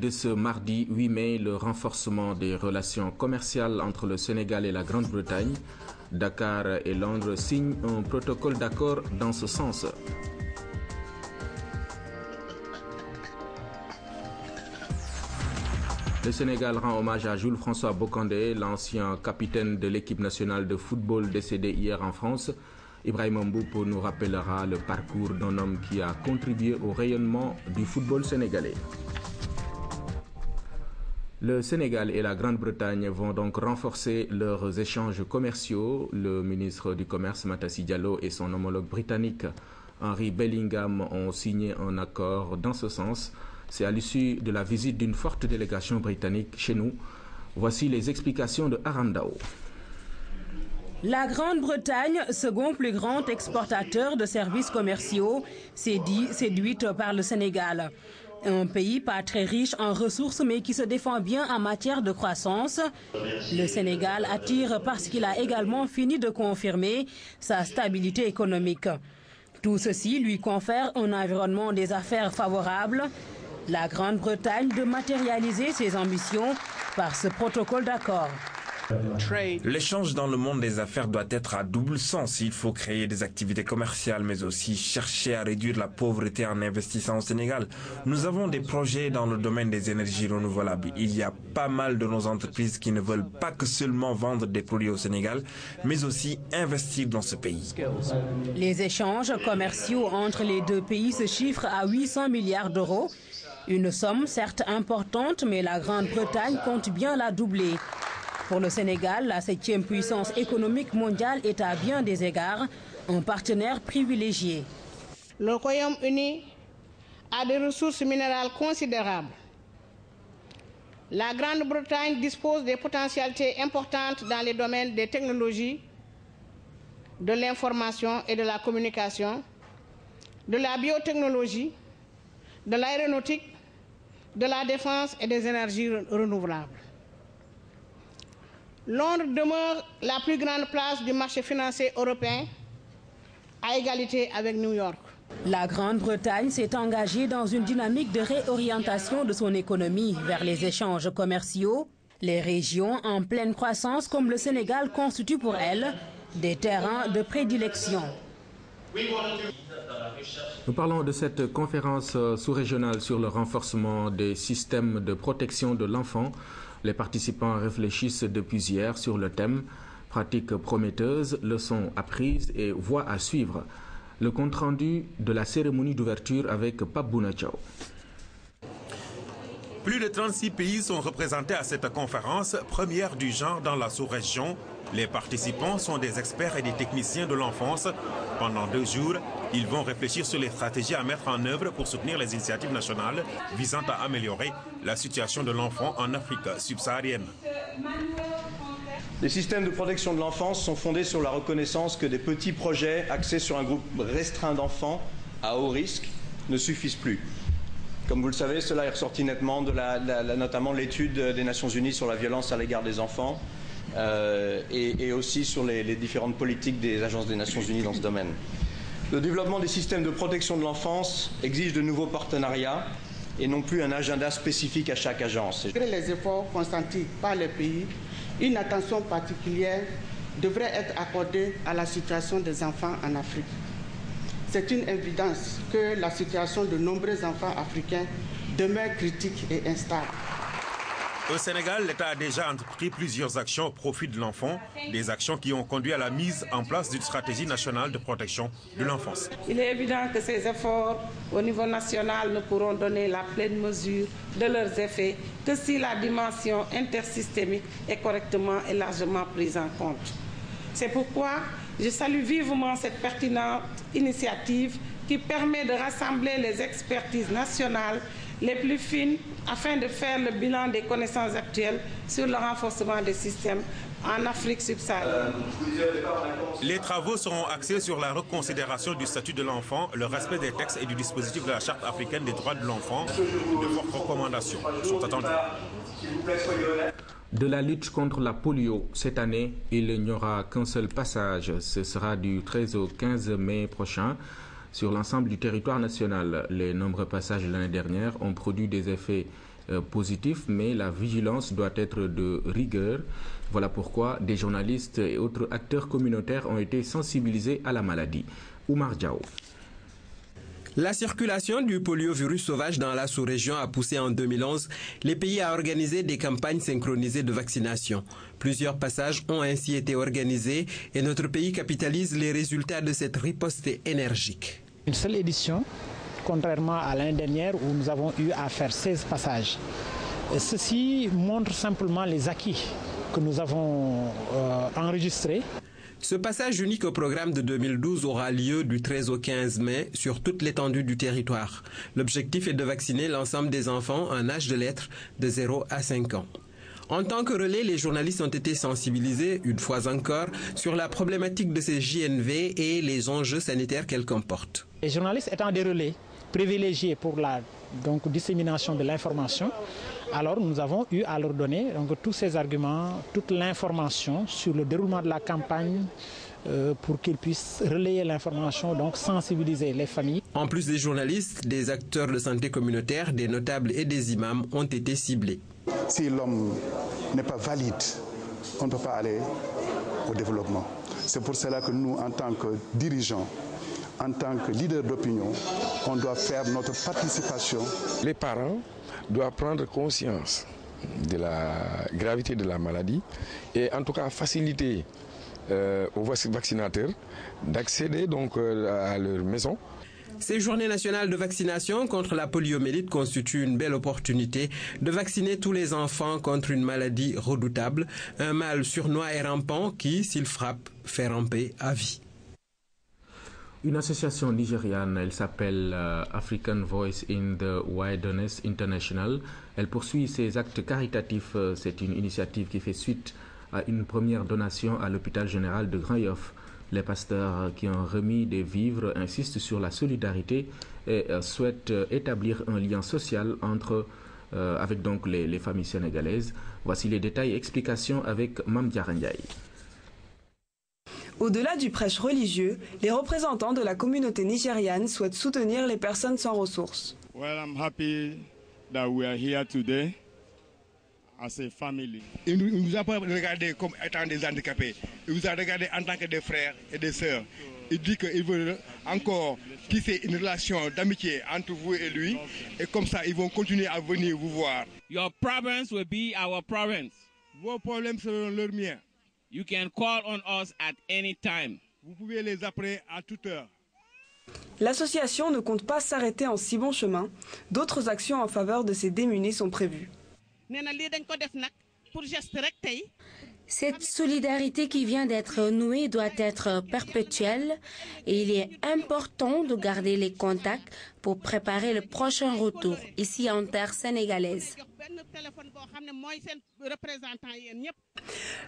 De ce mardi 8 mai, le renforcement des relations commerciales entre le Sénégal et la Grande-Bretagne. Dakar et Londres signent un protocole d'accord dans ce sens. Le Sénégal rend hommage à Jules-François Bocandé, l'ancien capitaine de l'équipe nationale de football décédé hier en France. Ibrahima Mboup nous rappellera le parcours d'un homme qui a contribué au rayonnement du football sénégalais. Le Sénégal et la Grande-Bretagne vont donc renforcer leurs échanges commerciaux. Le ministre du Commerce, Matassi Diallo, et son homologue britannique, Henry Bellingham, ont signé un accord dans ce sens. C'est à l'issue de la visite d'une forte délégation britannique chez nous. Voici les explications de Arandao. La Grande-Bretagne, second plus grand exportateur de services commerciaux, s'est dit séduite par le Sénégal. Un pays pas très riche en ressources mais qui se défend bien en matière de croissance. Le Sénégal attire parce qu'il a également fini de confirmer sa stabilité économique. Tout ceci lui confère un environnement des affaires favorable. La Grande-Bretagne de matérialiser ses ambitions par ce protocole d'accord. L'échange dans le monde des affaires doit être à double sens. Il faut créer des activités commerciales, mais aussi chercher à réduire la pauvreté en investissant au Sénégal. Nous avons des projets dans le domaine des énergies renouvelables. Il y a pas mal de nos entreprises qui ne veulent pas que seulement vendre des produits au Sénégal, mais aussi investir dans ce pays. Les échanges commerciaux entre les deux pays se chiffrent à 800 milliards d'euros. Une somme certes importante, mais la Grande-Bretagne compte bien la doubler. Pour le Sénégal, la 7e puissance économique mondiale est à bien des égards un partenaire privilégié. Le Royaume-Uni a des ressources minérales considérables. La Grande-Bretagne dispose des potentialités importantes dans les domaines des technologies, de l'information et de la communication, de la biotechnologie, de l'aéronautique, de la défense et des énergies renouvelables. Londres demeure la plus grande place du marché financier européen, à égalité avec New York. La Grande-Bretagne s'est engagée dans une dynamique de réorientation de son économie vers les échanges commerciaux. Les régions en pleine croissance comme le Sénégal constituent pour elle des terrains de prédilection. Nous parlons de cette conférence sous-régionale sur le renforcement des systèmes de protection de l'enfant. Les participants réfléchissent depuis hier sur le thème « Pratiques prometteuses, leçons apprises et voies à suivre ». Le compte-rendu de la cérémonie d'ouverture avec Pape Bouna Thiaw. Plus de 36 pays sont représentés à cette conférence, première du genre dans la sous-région. Les participants sont des experts et des techniciens de l'enfance. Pendant 2 jours, ils vont réfléchir sur les stratégies à mettre en œuvre pour soutenir les initiatives nationales visant à améliorer la situation de l'enfant en Afrique subsaharienne. Les systèmes de protection de l'enfance sont fondés sur la reconnaissance que des petits projets axés sur un groupe restreint d'enfants à haut risque ne suffisent plus. Comme vous le savez, cela est ressorti nettement de notamment l'étude des Nations Unies sur la violence à l'égard des enfants et aussi sur les différentes politiques des agences des Nations Unies dans ce domaine. Le développement des systèmes de protection de l'enfance exige de nouveaux partenariats et non plus un agenda spécifique à chaque agence. Malgré les efforts consentis par les pays, une attention particulière devrait être accordée à la situation des enfants en Afrique. C'est une évidence que la situation de nombreux enfants africains demeure critique et instable. Au Sénégal, l'État a déjà entrepris plusieurs actions au profit de l'enfant, des actions qui ont conduit à la mise en place d'une stratégie nationale de protection de l'enfance. Il est évident que ces efforts au niveau national ne pourront donner la pleine mesure de leurs effets que si la dimension intersystémique est correctement et largement prise en compte. C'est pourquoi je salue vivement cette pertinente initiative qui permet de rassembler les expertises nationales les plus fines afin de faire le bilan des connaissances actuelles sur le renforcement des systèmes en Afrique subsaharienne. Les travaux seront axés sur la reconsidération du statut de l'enfant, le respect des textes et du dispositif de la Charte africaine des droits de l'enfant. De fortes recommandations sont attendues. De la lutte contre la polio, cette année, il n'y aura qu'un seul passage. Ce sera du 13 au 15 mai prochain. Sur l'ensemble du territoire national, les nombreux passages de l'année dernière ont produit des effets positif, mais la vigilance doit être de rigueur. Voilà pourquoi des journalistes et autres acteurs communautaires ont été sensibilisés à la maladie. Oumar Diaw. La circulation du poliovirus sauvage dans la sous-région a poussé en 2011 les pays à organiser des campagnes synchronisées de vaccination. Plusieurs passages ont ainsi été organisés et notre pays capitalise les résultats de cette riposte énergique. Une seule édition, contrairement à l'année dernière où nous avons eu à faire 16 passages. Ceci montre simplement les acquis que nous avons enregistrés. Ce passage unique au programme de 2012 aura lieu du 13 au 15 mai sur toute l'étendue du territoire. L'objectif est de vacciner l'ensemble des enfants en âge de l'être de 0 à 5 ans. En tant que relais, les journalistes ont été sensibilisés, une fois encore, sur la problématique de ces JNV et les enjeux sanitaires qu'elles comportent. Les journalistes étant des relais privilégiés pour la dissémination de l'information, alors nous avons eu à leur donner tous ces arguments, toute l'information sur le déroulement de la campagne pour qu'ils puissent relayer l'information, donc sensibiliser les familles. En plus des journalistes, des acteurs de santé communautaire, des notables et des imams ont été ciblés. Si l'homme n'est pas valide, on ne peut pas aller au développement. C'est pour cela que nous, en tant que dirigeants, en tant que leader d'opinion, on doit faire notre participation. Les parents doivent prendre conscience de la gravité de la maladie et en tout cas faciliter aux vaccinateurs d'accéder donc à leur maison. Ces journées nationales de vaccination contre la poliomyélite constituent une belle opportunité de vacciner tous les enfants contre une maladie redoutable, un mal sournois et rampant qui, s'il frappe, fait ramper à vie. Une association nigériane, elle s'appelle African Voice in the Wilderness International. Elle poursuit ses actes caritatifs. C'est une initiative qui fait suite à une première donation à l'hôpital général de Grand Yoff. Les pasteurs qui ont remis des vivres insistent sur la solidarité et souhaitent établir un lien social avec donc les familles sénégalaises. Voici les détails et explications avec Mam Diarandiaï. Au-delà du prêche religieux, les représentants de la communauté nigériane souhaitent soutenir les personnes sans ressources. Well, I'm happy that we are here today as a family. Il ne nous a pas regardé comme étant des handicapés. Il nous a regardé en tant que des frères et des sœurs. Il dit qu'il veut encore tisser une relation d'amitié entre vous et lui. Et comme ça, ils vont continuer à venir vous voir. Your problems will be our problems. Vos problèmes seront leurs miens. You can call on us at any time. Vous pouvez les appeler à toute heure. L'association ne compte pas s'arrêter en si bon chemin. D'autres actions en faveur de ces démunis sont prévues. Cette solidarité qui vient d'être nouée doit être perpétuelle et il est important de garder les contacts pour préparer le prochain retour ici en terre sénégalaise.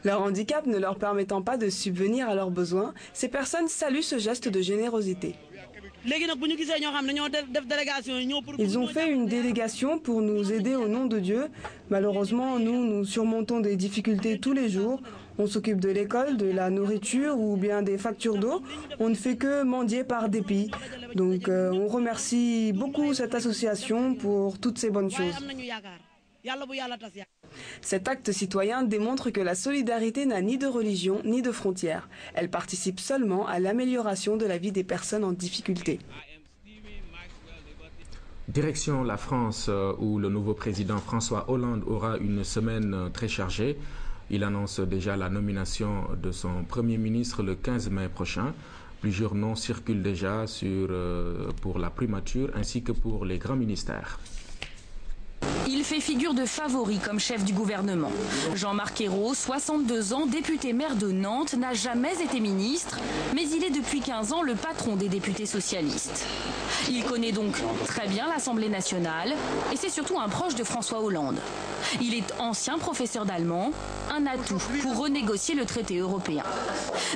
Leur handicap ne leur permettant pas de subvenir à leurs besoins, ces personnes saluent ce geste de générosité. Ils ont fait une délégation pour nous aider au nom de Dieu. Malheureusement, nous surmontons des difficultés tous les jours. On s'occupe de l'école, de la nourriture ou bien des factures d'eau. On ne fait que mendier par dépit. Donc on remercie beaucoup cette association pour toutes ces bonnes choses. Cet acte citoyen démontre que la solidarité n'a ni de religion ni de frontières. Elle participe seulement à l'amélioration de la vie des personnes en difficulté. Direction la France, où le nouveau président François Hollande aura une semaine très chargée. Il annonce déjà la nomination de son Premier ministre le 15 mai prochain. Plusieurs noms circulent déjà pour la primature ainsi que pour les grands ministères. Il fait figure de favori comme chef du gouvernement. Jean-Marc Ayrault, 62 ans, député maire de Nantes, n'a jamais été ministre, mais il est depuis 15 ans le patron des députés socialistes. Il connaît donc très bien l'Assemblée nationale et c'est surtout un proche de François Hollande. Il est ancien professeur d'allemand, un atout pour renégocier le traité européen.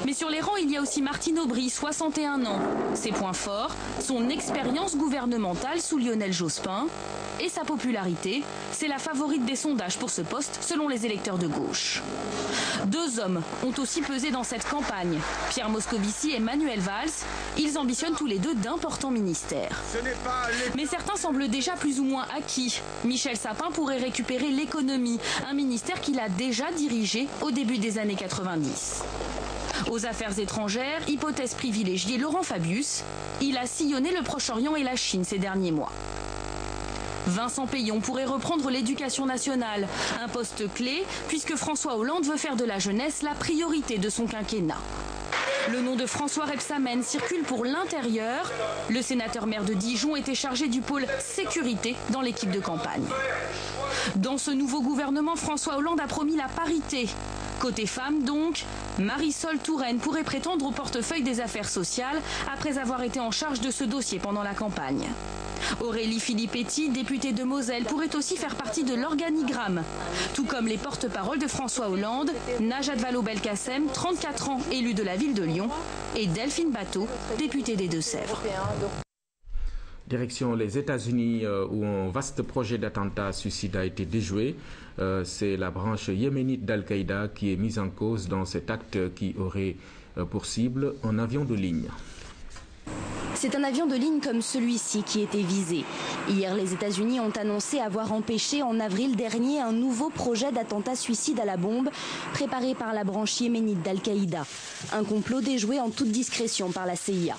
Mais sur les rangs, il y a aussi Martine Aubry, 61 ans. Ses points forts, son expérience gouvernementale sous Lionel Jospin et sa popularité. C'est la favorite des sondages pour ce poste, selon les électeurs de gauche. Deux hommes ont aussi pesé dans cette campagne. Pierre Moscovici et Manuel Valls. Ils ambitionnent tous les deux d'importants ministères. Mais certains semblent déjà plus ou moins acquis. Michel Sapin pourrait récupérer l'économie, un ministère qu'il a déjà dirigé au début des années 90. Aux affaires étrangères, hypothèse privilégiée Laurent Fabius. Il a sillonné le Proche-Orient et la Chine ces derniers mois. Vincent Peillon pourrait reprendre l'éducation nationale, un poste clé puisque François Hollande veut faire de la jeunesse la priorité de son quinquennat. Le nom de François Rebsamen circule pour l'intérieur. Le sénateur maire de Dijon était chargé du pôle sécurité dans l'équipe de campagne. Dans ce nouveau gouvernement, François Hollande a promis la parité. Côté femmes donc, Marisol Touraine pourrait prétendre au portefeuille des affaires sociales après avoir été en charge de ce dossier pendant la campagne. Aurélie Filippetti, députée de Moselle, pourrait aussi faire partie de l'organigramme. Tout comme les porte-paroles de François Hollande, Najat Vallaud-Belkacem, 34 ans, élue de la ville de Lyon, et Delphine Batteau, députée des Deux-Sèvres. Direction les États-Unis où un vaste projet d'attentat suicide a été déjoué. C'est la branche yéménite d'Al-Qaïda qui est mise en cause dans cet acte qui aurait pour cible un avion de ligne. C'est un avion de ligne comme celui-ci qui était visé. Hier, les États-Unis ont annoncé avoir empêché en avril dernier un nouveau projet d'attentat suicide à la bombe préparé par la branche yéménite d'Al-Qaïda. Un complot déjoué en toute discrétion par la CIA.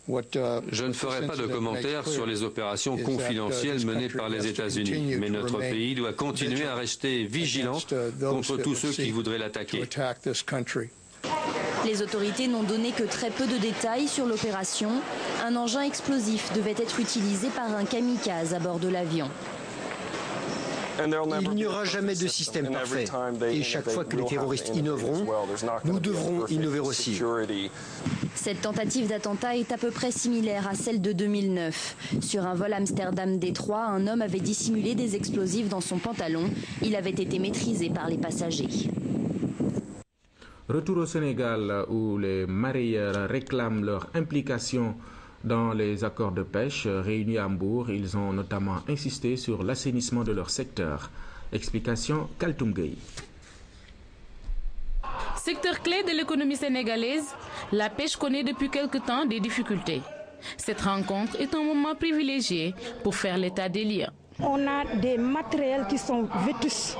Je ne ferai pas de commentaires sur les opérations confidentielles menées par les États-Unis, mais notre pays doit continuer à rester vigilant contre tous ceux qui voudraient l'attaquer. Les autorités n'ont donné que très peu de détails sur l'opération. Un engin explosif devait être utilisé par un kamikaze à bord de l'avion. Il n'y aura jamais de système parfait. Et chaque fois que les terroristes innoveront, nous devrons innover aussi. Cette tentative d'attentat est à peu près similaire à celle de 2009. Sur un vol Amsterdam-Détroit, un homme avait dissimulé des explosifs dans son pantalon. Il avait été maîtrisé par les passagers. Retour au Sénégal où les mareyeurs réclament leur implication dans les accords de pêche réunis à Mbour. Ils ont notamment insisté sur l'assainissement de leur secteur. Explication Kaltoum Gueye. Secteur clé de l'économie sénégalaise, la pêche connaît depuis quelque temps des difficultés. Cette rencontre est un moment privilégié pour faire l'état des lieux. On a des matériels qui sont vétustes,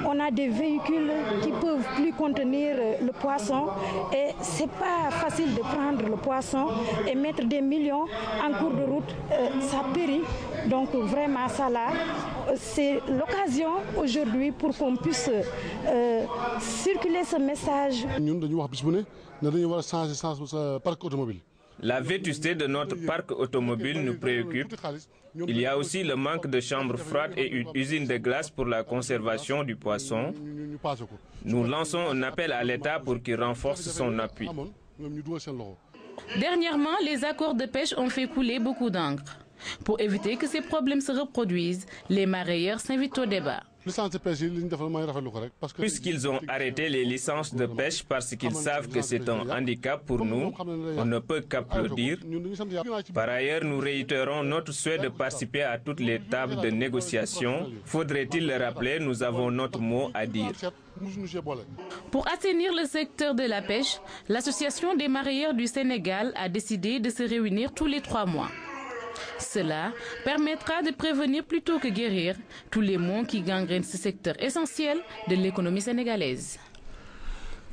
on a des véhicules qui ne peuvent plus contenir le poisson et ce n'est pas facile de prendre le poisson et mettre des millions en cours de route, ça périt. Donc vraiment ça là, c'est l'occasion aujourd'hui pour qu'on puisse circuler ce message. La vétusté de notre parc automobile nous préoccupe. Il y a aussi le manque de chambres froides et une usine de glace pour la conservation du poisson. Nous lançons un appel à l'État pour qu'il renforce son appui. Dernièrement, les accords de pêche ont fait couler beaucoup d'encre. Pour éviter que ces problèmes se reproduisent, les mareyeurs s'invitent au débat. Puisqu'ils ont arrêté les licences de pêche parce qu'ils savent que c'est un handicap pour nous, on ne peut qu'applaudir. Par ailleurs, nous réitérons notre souhait de participer à toutes les tables de négociation. Faudrait-il le rappeler, nous avons notre mot à dire. Pour assainir le secteur de la pêche, l'Association des mareyeurs du Sénégal a décidé de se réunir tous les 3 mois. Cela permettra de prévenir plutôt que guérir tous les maux qui gangrènent ce secteur essentiel de l'économie sénégalaise.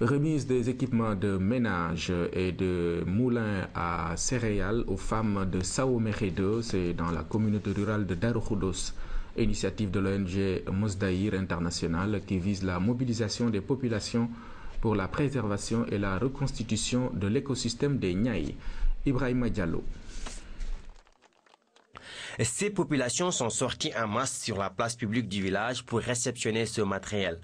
Remise des équipements de ménage et de moulins à céréales aux femmes de Saoméré 2, c'est dans la communauté rurale de Darou Khoudoss. Initiative de l'ONG Mosdaïr International qui vise la mobilisation des populations pour la préservation et la reconstitution de l'écosystème des Niayes. Ibrahima Diallo. Ces populations sont sorties en masse sur la place publique du village pour réceptionner ce matériel.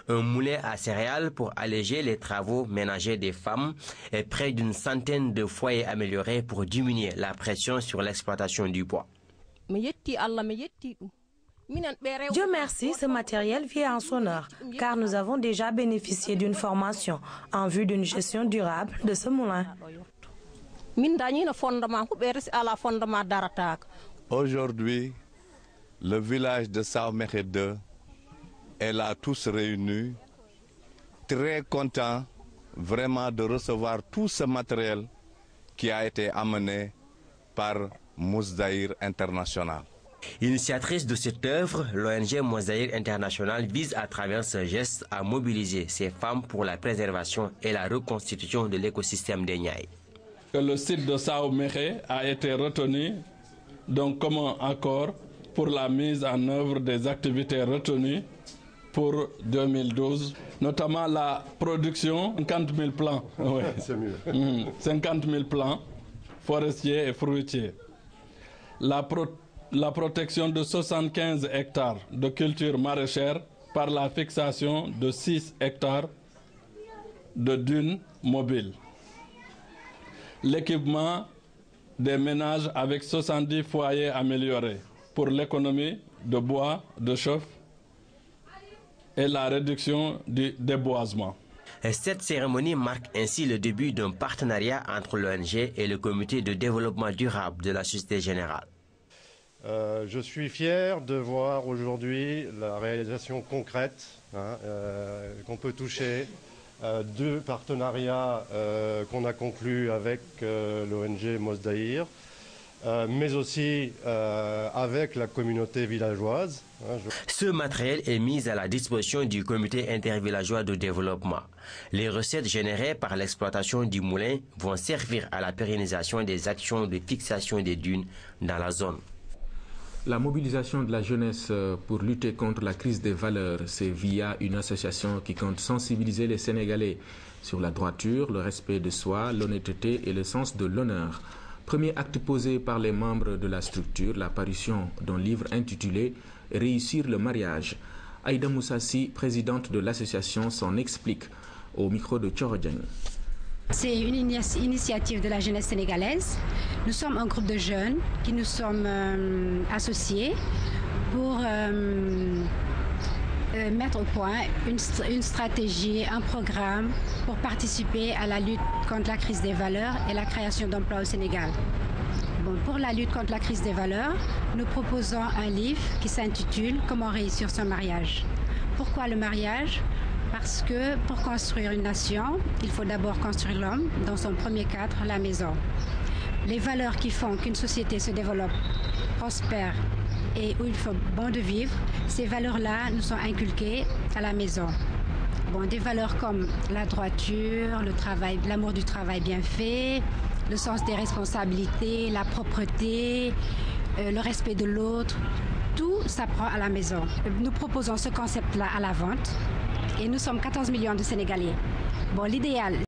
Un moulin à céréales pour alléger les travaux ménagers des femmes et près d'une centaine de foyers améliorés pour diminuer la pression sur l'exploitation du bois. Dieu merci, ce matériel vient en son heure, car nous avons déjà bénéficié d'une formation en vue d'une gestion durable de ce moulin. Aujourd'hui, le village de Sao-Mekhe 2 est là tous réunis, très contents vraiment de recevoir tout ce matériel qui a été amené par Mousdaïr International. Initiatrice de cette œuvre, l'ONG Mousdaïr International vise à travers ce geste à mobiliser ces femmes pour la préservation et la reconstitution de l'écosystème des Niayes. Le site de Sao-Mekhe a été retenu donc comme un accord pour la mise en œuvre des activités retenues pour 2012, notamment la production de 50 000 plants. Oui. C'est mieux. 50 000 plants forestiers et fruitiers. La protection de 75 hectares de cultures maraîchères par la fixation de 6 hectares de dunes mobiles. L'équipement des ménages avec 70 foyers améliorés pour l'économie de bois, de chauffe et la réduction du déboisement. Cette cérémonie marque ainsi le début d'un partenariat entre l'ONG et le comité de développement durable de la Société Générale. Je suis fier de voir aujourd'hui la réalisation concrète qu'on peut toucher, deux partenariats qu'on a conclus avec l'ONG Mousdaïr, mais aussi avec la communauté villageoise. Ce matériel est mis à la disposition du comité intervillageois de développement. Les recettes générées par l'exploitation du moulin vont servir à la pérennisation des actions de fixation des dunes dans la zone. La mobilisation de la jeunesse pour lutter contre la crise des valeurs, c'est via une association qui compte sensibiliser les Sénégalais sur la droiture, le respect de soi, l'honnêteté et le sens de l'honneur. Premier acte posé par les membres de la structure, la parution d'un livre intitulé « Réussir le mariage ». Aïda Moussassi, présidente de l'association, s'en explique au micro de Tchorodjang. C'est une initiative de la jeunesse sénégalaise. Nous sommes un groupe de jeunes qui nous sommes associés pour mettre au point une stratégie, un programme pour participer à la lutte contre la crise des valeurs et la création d'emplois au Sénégal. Bon, pour la lutte contre la crise des valeurs, nous proposons un livre qui s'intitule « Comment réussir son mariage ». Pourquoi le mariage ? Parce que pour construire une nation, il faut d'abord construire l'homme dans son premier cadre, la maison. Les valeurs qui font qu'une société se développe, prospère et où il faut bon de vivre, ces valeurs-là nous sont inculquées à la maison. Bon, des valeurs comme la droiture, le travail, l'amour du travail bien fait, le sens des responsabilités, la propreté, le respect de l'autre, tout s'apprend à la maison. Nous proposons ce concept-là à la vente et nous sommes 14 millions de Sénégalais. Bon, l'idéal,